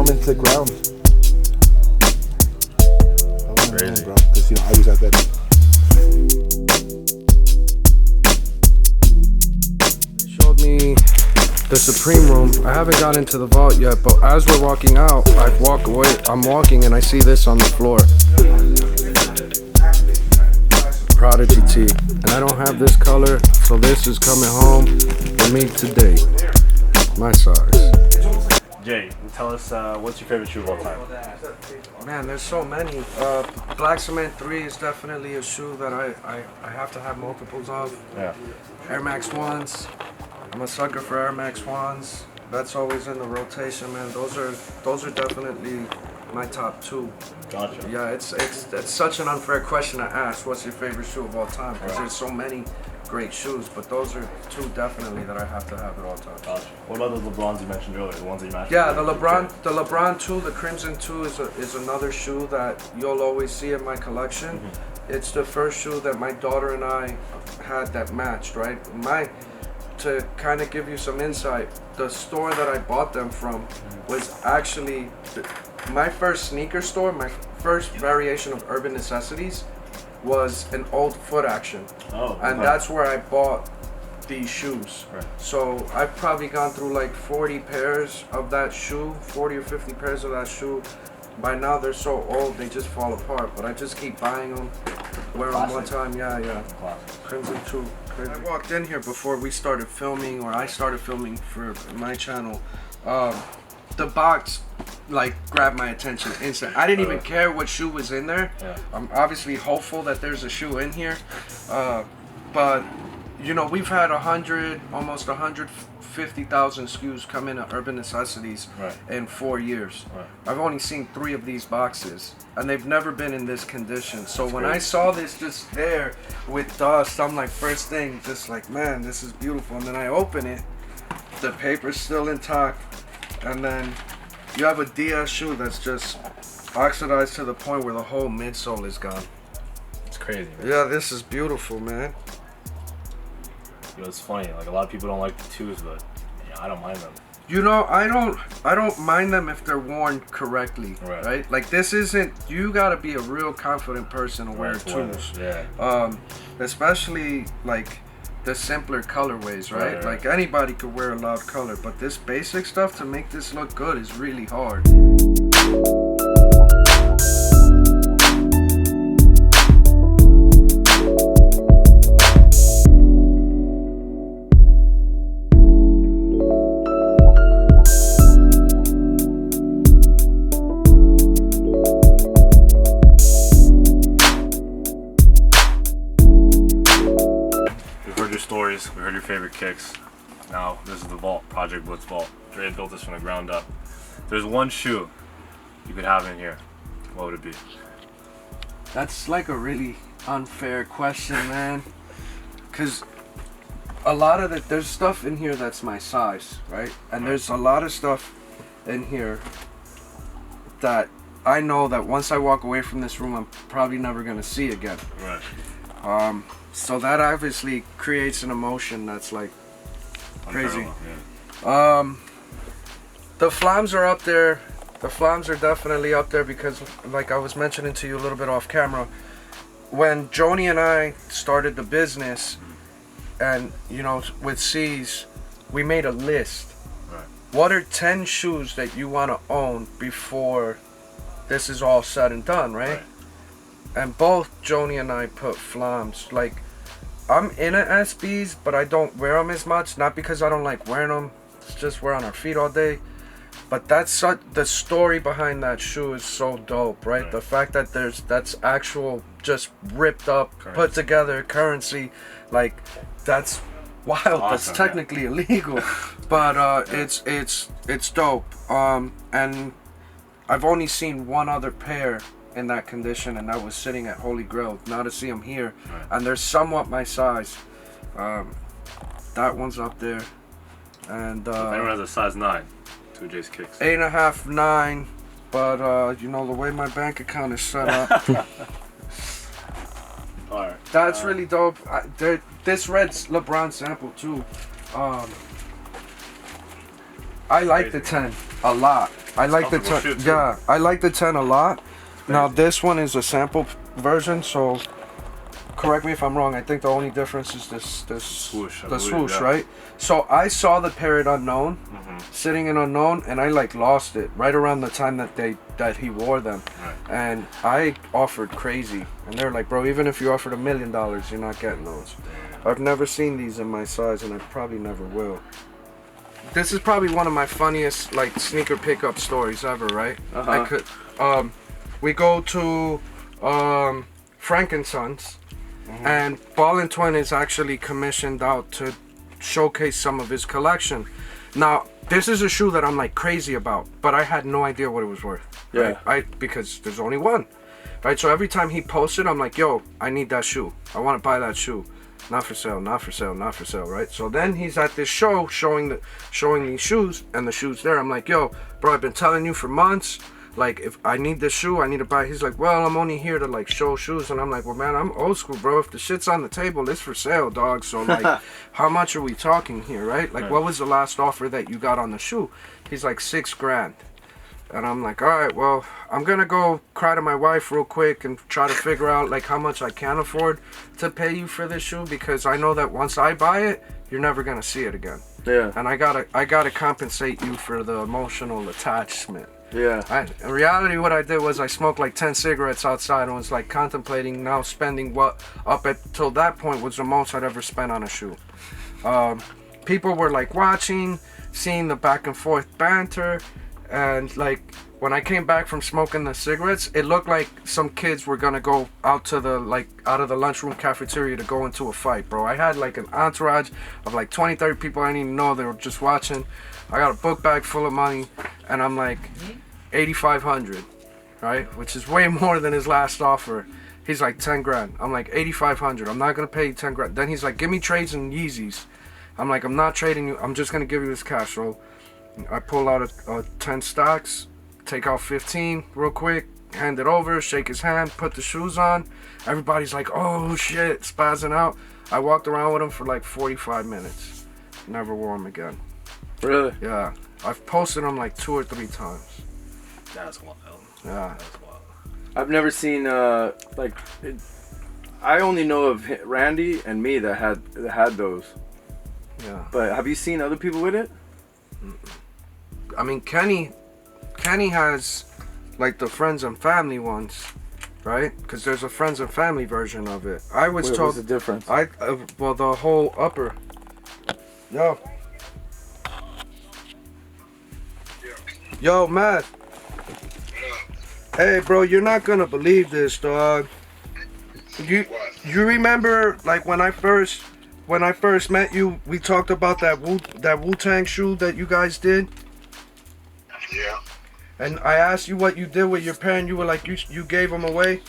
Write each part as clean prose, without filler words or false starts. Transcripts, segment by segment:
them into the ground. Crazy. Bro, because I was at that. They showed me the Supreme room. I haven't got into the vault yet, but as we're walking out, I walk away. I'm walking and I see this on the floor. Prodigy tee, and I don't have this color, so this is coming home for me today. My size. Jay, tell us what's your favorite shoe of all time? Man, there's so many. Black Cement 3 is definitely a shoe that I have to have multiples of. Yeah. Air Max 1s. I'm a sucker for Air Max 1s. That's always in the rotation, man. Those are definitely my top two. Gotcha. Yeah, it's such an unfair question to ask. What's your favorite shoe of all time? Because there's so many great shoes, but those are two definitely that I have to have at all times. Gotcha. What about those LeBrons you mentioned earlier? The ones that you mentioned? Yeah, the LeBron 2, the Crimson 2 is another shoe that you'll always see in my collection. Mm-hmm. It's the first shoe that my daughter and I had that matched, right? To kind of give you some insight, the store that I bought them from was actually my first sneaker store. My first variation of Urban Necessities was an old Foot Action. Oh, and that's where I bought these shoes. Right. So I've probably gone through like 40 pairs of that shoe, 40 or 50 pairs of that shoe. By now they're so old they just fall apart, but I just keep buying them, wear them one time. Yeah. Crimson 2. I walked in here before we started filming, or I started filming for my channel. The box like grabbed my attention instantly. I didn't even care what shoe was in there. Yeah. I'm obviously hopeful that there's a shoe in here, but we've had almost 150,000 SKUs come in at Urban Necessities in 4 years. Right. I've only seen 3 of these boxes, and they've never been in this condition. So when I saw this just there with dust, I'm like, first thing, just like, man, this is beautiful. And then I open it, the paper's still intact, and then you have a DS shoe that's just oxidized to the point where the whole midsole is gone. It's crazy, man. Yeah, this is beautiful, man. It's funny, like a lot of people don't like the 2s, but I don't mind them. I don't mind them if they're worn correctly, right? Like this isn't, you gotta be a real confident person to wear 2s. Yeah. Especially like the simpler colorways, right? Like anybody could wear a loud color, but this basic stuff to make this look good is really hard. Stories, we heard your favorite kicks. Now this is the vault, Project Blitz vault. Dre built this from the ground up. There's one shoe you could have in here, what would it be? That's like a really unfair question, man, because a lot of there's stuff in here that's my size, right? And there's a lot of stuff in here that I know that once I walk away from this room I'm probably never gonna see again. Right. So that obviously creates an emotion that's like crazy. Yeah. The flams are up there. The flams are definitely up there because, like I was mentioning to you a little bit off camera, when Joni and I started the business, and with C's, we made a list. Right. What are 10 shoes that you want to own before this is all said and done, right? And both Joni and I put flams. Like, I'm in a SBs, but I don't wear them as much. Not because I don't like wearing them. It's just we're on our feet all day. But the story behind that shoe is so dope, right? The fact that that's actual, just ripped up, put together currency, like that's wild. Awesome, that's technically illegal, but it's dope. And I've only seen one other pair in that condition, and that was sitting at Holy Grail. Now to see them here, and they're somewhat my size. That one's up there, and if anyone has a size 9, 2 J's kicks. 8.5, 9, but the way my bank account is set up. Alright. That's really dope. This red's LeBron sample too. I like the 10 a lot. I like the 10. Yeah, I like the 10 a lot. Now this one is a sample version, so correct me if I'm wrong. I think the only difference is this swoosh, the swoosh, right? So I saw the Parrot Unknown sitting in Unknown, and I like lost it right around the time that he wore them, and I offered crazy, and they're like, bro, even if you offered $1 million, you're not getting those. I've never seen these in my size, and I probably never will. This is probably one of my funniest like sneaker pickup stories ever, right? I could, we go to Frankenson's, and Ball & Twin is actually commissioned out to showcase some of his collection. Now, this is a shoe that I'm like crazy about, but I had no idea what it was worth. Yeah. Right? Because there's only one. Right? So every time he posted, I'm like, yo, I need that shoe. I want to buy that shoe. Not for sale, not for sale, not for sale, right? So then he's at this show showing these shoes, and the shoe's there. I'm like, yo, bro, I've been telling you for months, like, if I need this shoe, I need to buy. He's like, well, I'm only here to like show shoes. And I'm like, well, man, I'm old school, bro. If the shit's on the table, it's for sale, dog. So like, how much are we talking here, right? Like, what was the last offer that you got on the shoe? He's like, $6,000. And I'm like, all right, well, I'm gonna go cry to my wife real quick and try to figure out like how much I can afford to pay you for this shoe, because I know that once I buy it, you're never gonna see it again. Yeah. And I gotta compensate you for the emotional attachment. Yeah. In reality, what I did was I smoked like 10 cigarettes outside and was like contemplating now spending what up till that point was the most I'd ever spent on a shoe. People were like watching, seeing the back and forth banter, and like when I came back from smoking the cigarettes, it looked like some kids were gonna go out to the out of the lunchroom cafeteria to go into a fight, bro. I had like an entourage of like 20-30 people I didn't even know, they were just watching. I got a book bag full of money, and I'm like, 8,500, right? Which is way more than his last offer. He's like, 10 grand. I'm like, 8,500. I'm not gonna pay you 10 grand. Then he's like, give me trades and Yeezys. I'm like, I'm not trading you. I'm just gonna give you this cash. So I pull out a 10 stocks, take out 15 real quick, hand it over, shake his hand, put the shoes on. Everybody's like, oh shit, spazzing out. I walked around with him for like 45 minutes. Never wore him again. Really? Yeah. I've posted them like 2 or 3 times. That's wild. Yeah. That's wild. I've never seen like I only know of Randy and me that had those. Yeah. But have you seen other people with it? I mean, Kenny has like the friends and family ones, right? Because there's a friends and family version of it. I was Wait, told. what's the difference? Well, the whole upper. Yo. Yo, Matt. Hey, bro, you're not gonna believe this, dog. You remember like when I first met you, we talked about that Wu-Tang shoe that you guys did? Yeah. And I asked you what you did with your pair, and you were like, you gave them away?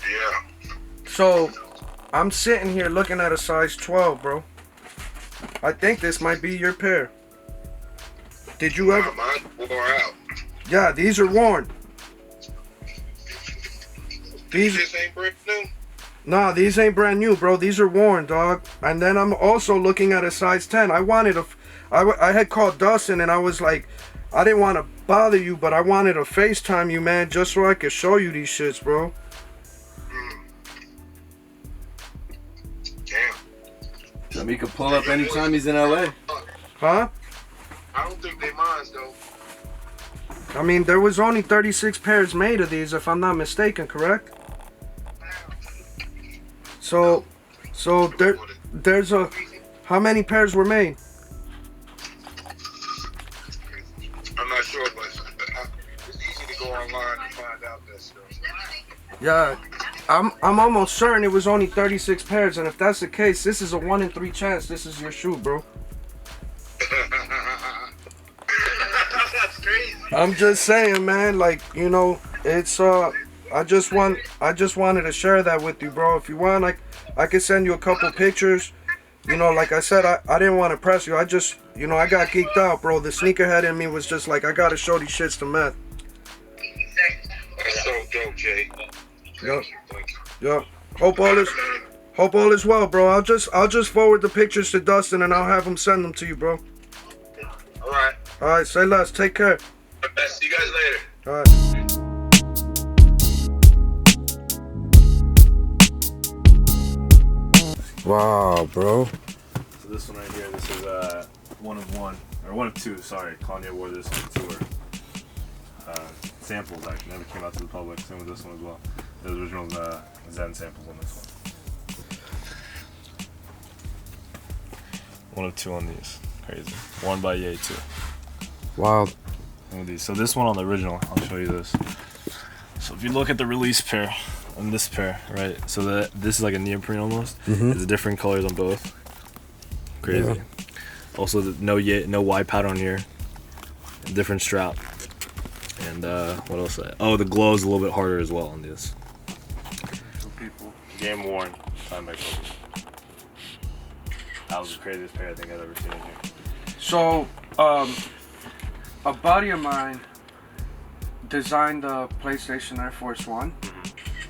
Yeah. So, I'm sitting here looking at a size 12, bro. I think this might be your pair. Did you ever? Mine wore out. Yeah, these are worn. These ain't brand new. Nah, these ain't brand new, bro. These are worn, dog. And then I'm also looking at a size 10. I had called Dustin, and I was like, I didn't want to bother you, but I wanted to FaceTime you, man, just so I could show you these shits, bro. Damn. So he could pull up anytime he's in LA. Huh? I don't think they mine though. I mean, there was only 36 pairs made of these, if I'm not mistaken, correct? So there's how many pairs were made? I'm not sure, but it's easy to go online and find out that stuff. Yeah, I'm almost certain it was only 36 pairs, and if that's the case, this is a 1 in 3 chance this is your shoe, bro. That's crazy. I'm just saying, man, like, you know, it's I just wanted to share that with you, bro. If you want, I could send you a couple pictures. You know, like I said, I didn't want to press you. I just, you know, I got geeked out, bro. The sneakerhead in me was just like, I gotta show these shits to Meth. That's so dope, Jay. Yup. Yup. Hope all is well, bro. I'll just forward the pictures to Dustin, and I'll have him send them to you, bro. All right. All right, say less. Take care. See you guys later. All right. Wow, bro. So this one right here, this is one of one, or one of two, sorry. Kanye wore this on the tour. Samples actually never came out to the public, same with this one as well. There's original Zen samples on this one. One of two on these. Crazy. One by Ye too. Wild. One of these. So this one on the original, I'll show you this. So if you look at the release pair and this pair, right? So this is like a neoprene almost. There's different colors on both. Crazy. Yeah. Also, no Y pattern here. Different strap. And what else? Oh, the glow is a little bit harder as well on this. Game worn. Signed by Kobe. That was the craziest pair I think I've ever seen in here. So, a buddy of mine designed the PlayStation Air Force One,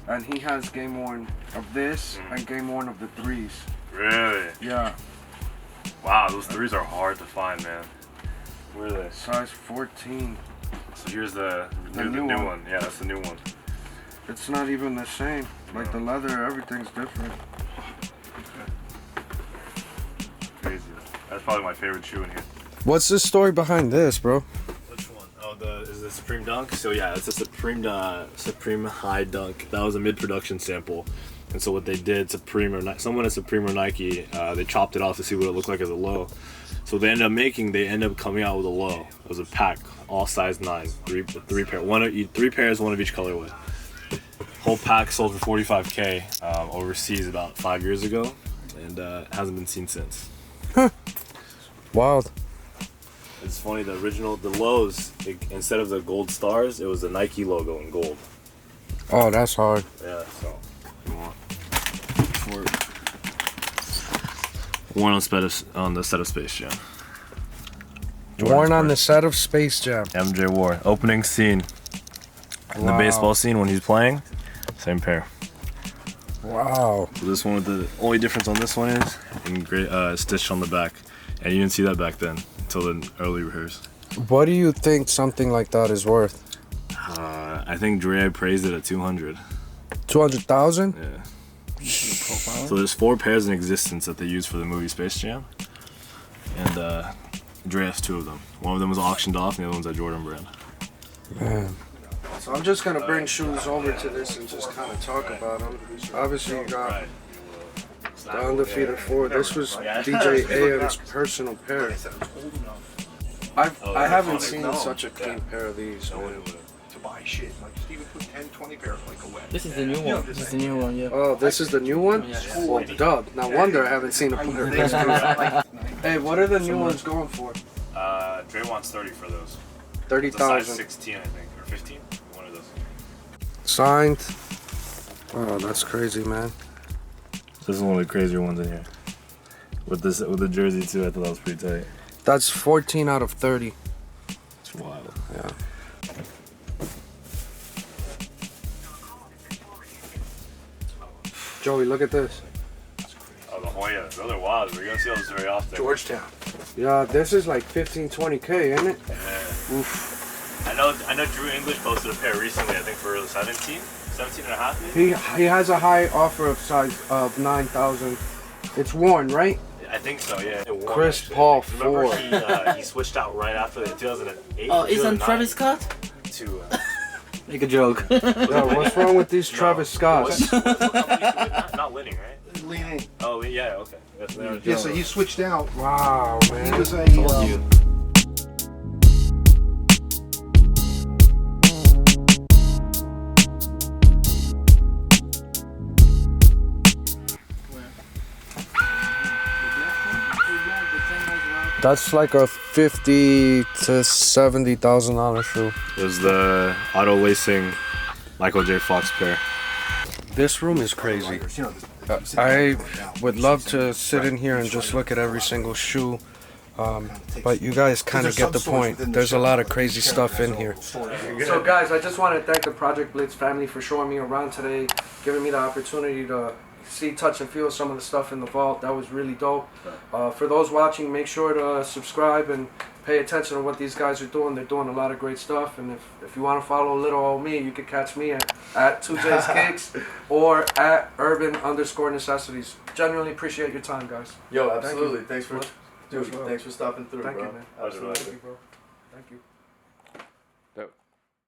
and he has game worn of this and game worn of the 3s. Really? Yeah. Wow, those 3s are hard to find, man. Where are they? Size 14. So here's the new one. Yeah, that's the new one. It's not even the same. Like the leather, everything's different. Crazy. That's probably my favorite shoe in here. What's the story behind this, bro? Which one? Oh, is the Supreme Dunk? So yeah, it's a Supreme High Dunk. That was a mid-production sample. And so what they did, someone at Supreme or Nike, they chopped it off to see what it looked like as a low. So they ended up coming out with a low. It was a pack, all size 9, three pair, three pairs, one of each colorway. Whole pack sold for $45K overseas about 5 years ago, and hasn't been seen since. Huh. Wild. It's funny, the lows, instead of the gold stars, it was the Nike logo in gold. Oh, that's hard. Yeah, so. Worn on the set of Space Jam. Worn on the set of Space Jam. MJ wore. Opening scene. In the baseball scene when he's playing, same pair. Wow. So this one, the only difference on this one is in stitched on the back, and you didn't see that back then until the early rehearse. What do you think something like that is worth? I think Dre praised it at 200. 200,000? Yeah. So there's 4 pairs in existence that they used for the movie Space Jam, and Dre has 2 of them. One of them was auctioned off, and the other one's at Jordan Brand. Man. So I'm just gonna bring shoes over to this and just kind of talk about them. Obviously, you got the Undefeated 4. This was DJ AM's personal pair. I haven't seen such a clean pair of these, man. This is the new one. This is the new one, yeah. Oh, this is the new one? Well, duh. No wonder I haven't seen a pair of these. Hey, what are the new ones going for? Dre wants 30 for those. 30,000. Size 16, I think, or 15. One of those. Signed. Oh, that's crazy, man. This is one of the crazier ones in here. With the jersey too, I thought that was pretty tight. That's 14 out of 30. It's wild. Yeah. Joey, look at this. Oh, the Hoya. Those are wild. We're gonna see those very often. Georgetown. Yeah, this is like 15, 20K, isn't it? Yeah. Oof. I know Drew English posted a pair recently, I think for 17 and a half maybe? He has a high offer of size of 9,000. It's worn, right? I think so, yeah. Chris Paul 4. Remember he switched out right after the 2008. Oh, isn't Travis Scott? To Make a joke. Yeah, what's wrong with these Travis Scotts? Not winning, right? Leaning. Oh, yeah, okay. Yeah, so he switched out. Wow, man. He was a. Told you. That's like a $50,000 to $70,000 shoe. It was the auto lacing Michael J. Fox pair. This room is crazy. I would love to sit in here and just look at every single shoe, but you guys kind of get the point. There's a lot of crazy stuff in here. So guys, I just want to thank the Project Blitz family for showing me around today, giving me the opportunity to see, touch, and feel some of the stuff in the vault. That was really dope. For those watching, make sure to subscribe and pay attention to what these guys are doing. They're doing a lot of great stuff. And if you want to follow little old me, you can catch me at 2J's Cakes or at urban_necessities. Genuinely appreciate your time, guys. Yo, absolutely. Thanks for Well, stopping through, Thank bro. you, man. Absolutely. Thank you, bro. Thank you.